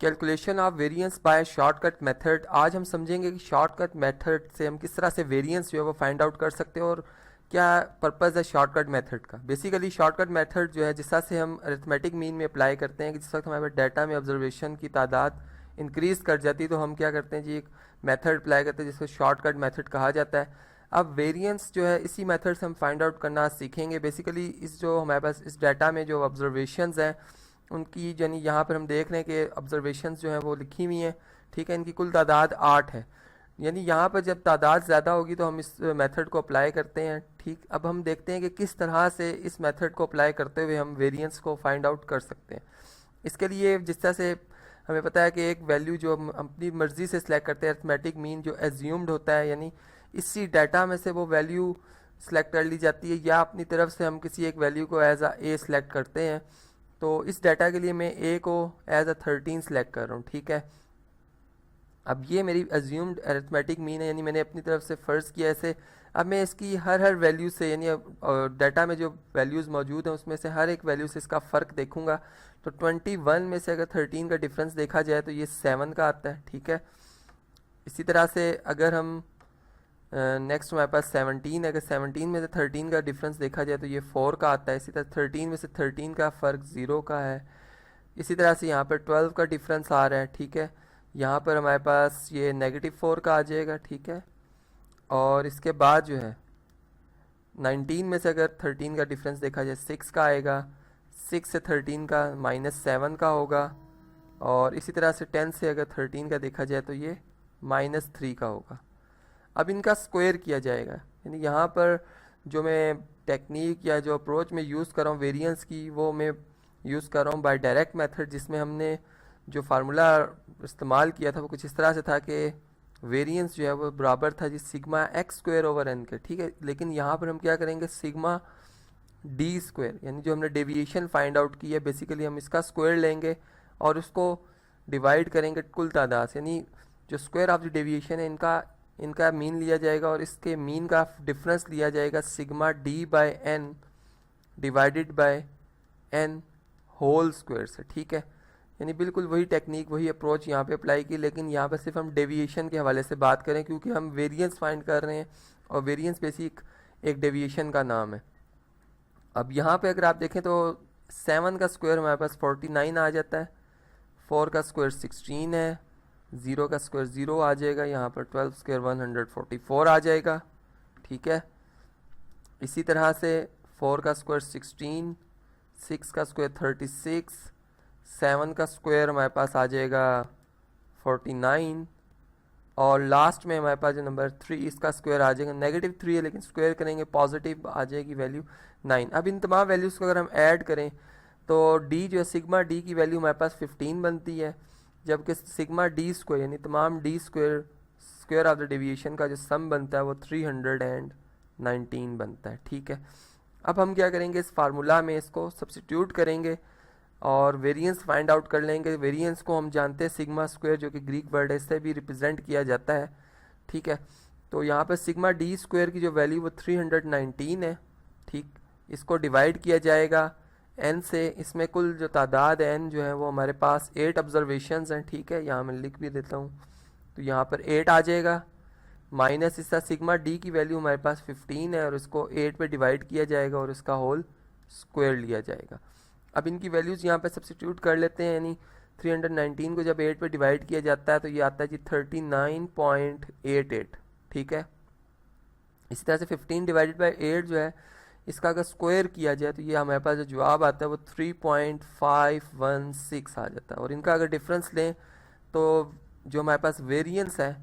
Calculation of variance by shortcut method. आज हम समझेंगे कि शॉर्टकट मेथड से हम किस तरह से वेरिएंस जो है वो फाइंड आउट कर सकते हैं और क्या पर्पज़ है शॉर्टकट मेथड का। बेसिकली शॉर्टकट मेथड जो है जिस तरह से हम अरिथमेटिक मीन में अप्लाई करते हैं कि जिस वक्त हमारे डाटा में ऑब्जर्वेशन की तादाद इंक्रीज़ कर जाती है तो हम क्या करते हैं जी, एक मेथड अप्लाई करते हैं जिसको शॉर्टकट मेथड कहा जाता है। अब वेरिएंस जो है इसी मेथड से हम फाइंड आउट करना सीखेंगे। बेसिकली इस जो हमारे पास इस डाटा में जो ऑब्जर्वेशंस हैं उनकी यानी यहाँ पर हम देख रहे हैं कि ऑब्जर्वेशंस जो हैं वो लिखी हुई हैं, ठीक है। इनकी कुल तादाद 8 है। यानी यहाँ पर जब तादाद ज़्यादा होगी तो हम इस मेथड को अप्लाई करते हैं, ठीक। अब हम देखते हैं कि किस तरह से इस मेथड को अप्लाई करते हुए हम वेरिएंस को फाइंड आउट कर सकते हैं। इसके लिए जिस तरह से हमें पता है कि एक वैल्यू जो हम अपनी मर्ज़ी से सिलेक्ट करते हैं, अरिथमेटिक मीन जो एज्यूम्ड होता है, यानी इसी डाटा में से वो वैल्यू सिलेक्ट कर ली जाती है या अपनी तरफ से हम किसी एक वैल्यू को एज ए सिलेक्ट करते हैं। तो इस डाटा के लिए मैं ए को एज 13 सेलेक्ट कर रहा हूँ, ठीक है। अब ये मेरी एज्यूम्ड अरिथमेटिक मीन है, यानी मैंने अपनी तरफ से फ़र्ज़ किया ऐसे। अब मैं इसकी हर वैल्यू से यानी डाटा में जो वैल्यूज़ मौजूद हैं उसमें से हर एक वैल्यू से इसका फ़र्क देखूंगा। तो 21 में से अगर 13 का डिफरेंस देखा जाए तो ये 7 का आता है, ठीक है। इसी तरह से अगर हम नेक्स्ट हमारे पास 17 है, अगर 17 में से 13 का डिफरेंस देखा जाए तो ये 4 का आता है। इसी तरह 13 में से 13 का फ़र्क 0 का है। इसी तरह से यहाँ पर 12 का डिफरेंस आ रहा है, ठीक है। यहाँ पर हमारे पास ये -4 का आ जाएगा, ठीक है। और इसके बाद जो है 19 में से अगर 13 का डिफरेंस देखा जाए 6 का आएगा। 6 से 13 का -7 का होगा। और इसी तरह से 10 से अगर 13 का देखा जाए तो ये -3 का होगा। अब इनका स्क्वायर किया जाएगा, यानी यहाँ पर जो मैं टेक्निक या जो अप्रोच में यूज़ कर रहा हूँ वेरिएंस की, वो मैं यूज़ कर रहा हूँ बाय डायरेक्ट मेथड, जिसमें हमने जो फार्मूला इस्तेमाल किया था वो कुछ इस तरह से था कि वेरिएंस जो है वो बराबर था जी sigma x square over n के, ठीक है। लेकिन यहाँ पर हम क्या करेंगे, सिग्मा डी स्क्वायर, यानी जो हमने डेविएशन फाइंड आउट की है बेसिकली हम इसका स्क्वायर लेंगे और उसको डिवाइड करेंगे कुल तादाद से, यानी जो स्क्वायर ऑफ द डेविएशन है इनका मीन लिया जाएगा और इसके मीन का डिफरेंस लिया जाएगा sigma D by N divided by N whole square से, ठीक है। यानी बिल्कुल वही टेक्निक वही अप्रोच यहाँ पे अप्लाई की, लेकिन यहाँ पे सिर्फ हम डेविएशन के हवाले से बात करें क्योंकि हम वेरिएंस फाइंड कर रहे हैं और वेरिएंस बेसिक एक डेविएशन का नाम है। अब यहाँ पे अगर आप देखें तो 7 का स्क्वायर हमारे पास 49 आ जाता है, 4 का स्क्वायर 16 है, 0 का स्क्वायर 0 आ जाएगा, यहाँ पर 12 स्क्वायर 144 आ जाएगा, ठीक है। इसी तरह से 4 का स्क्वायर 16, 6 का स्क्वायर 36, 7 का स्क्वायर हमारे पास आ जाएगा 49 और लास्ट में हमारे पास जो नंबर 3 इसका स्क्वायर आ जाएगा -3 है, लेकिन स्क्वायर करेंगे पॉजिटिव आ जाएगी वैल्यू 9। अब इन तमाम वैल्यूज़ को अगर हम ऐड करें तो डी जो है सिग्मा डी की वैल्यू हमारे पास 15 बनती है, जबकि सिग्मा डी स्क्वायर यानी तमाम D square of the deviation का जो सम बनता है वो 319 बनता है, ठीक है। अब हम क्या करेंगे, इस फार्मूला में इसको सब्सिट्यूट करेंगे और वेरिएंस फाइंड आउट कर लेंगे। वेरिएंस को हम जानते हैं सिग्मा स्क्वायर जो कि ग्रीक वर्ड है इससे भी रिप्रेजेंट किया जाता है, ठीक है। तो यहाँ पर सिग्मा डी स्क्वायर की जो वैल्यू वो 319 है, ठीक। इसको डिवाइड किया जाएगा एन से, इसमें कुल जो तादाद है एन जो है वो हमारे पास 8 ऑब्जर्वेशंस हैं, ठीक है। यहाँ मैं लिख भी देता हूँ, तो यहाँ पर 8 आ जाएगा माइनस इसका सिग्मा डी की वैल्यू हमारे पास 15 है और इसको 8 पे डिवाइड किया जाएगा और इसका होल स्क्वायर लिया जाएगा। अब इनकी वैल्यूज़ यहाँ पे सब्सिट्यूट कर लेते हैं, यानी 319 को जब 8 पे डिवाइड किया जाता है तो ये आता है जी 39.88, ठीक है। इसी तरह से 15 डिवाइडेड बाई 8 जो है इसका अगर स्क्वायर किया जाए तो ये हमारे पास जो जवाब आता है वो 3.516 आ जाता है। और इनका अगर डिफरेंस लें तो जो हमारे पास वेरिएंस है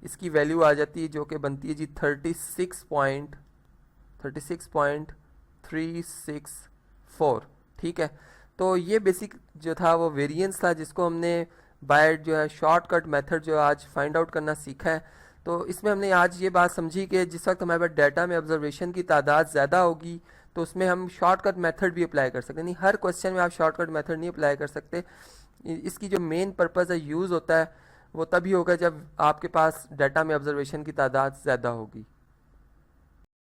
इसकी वैल्यू आ जाती है जो कि बनती है जी 36.364, ठीक है। तो ये बेसिक जो था वो वेरिएंस था जिसको हमने बाय जो है शॉर्टकट मेथड जो आज फाइंड आउट करना सीखा है। तो इसमें हमने आज ये बात समझी कि जिस वक्त हमारे पास डाटा में ऑब्जर्वेशन की तादाद ज़्यादा होगी तो उसमें हम शॉर्टकट मेथड भी अप्लाई कर सकते हैं। नहीं हर क्वेश्चन में आप शॉर्टकट मेथड नहीं अप्लाई कर सकते। इसकी जो मेन पर्पज़ है यूज़ होता है वो तभी होगा जब आपके पास डाटा में ऑब्जर्वेशन की तादाद ज़्यादा होगी।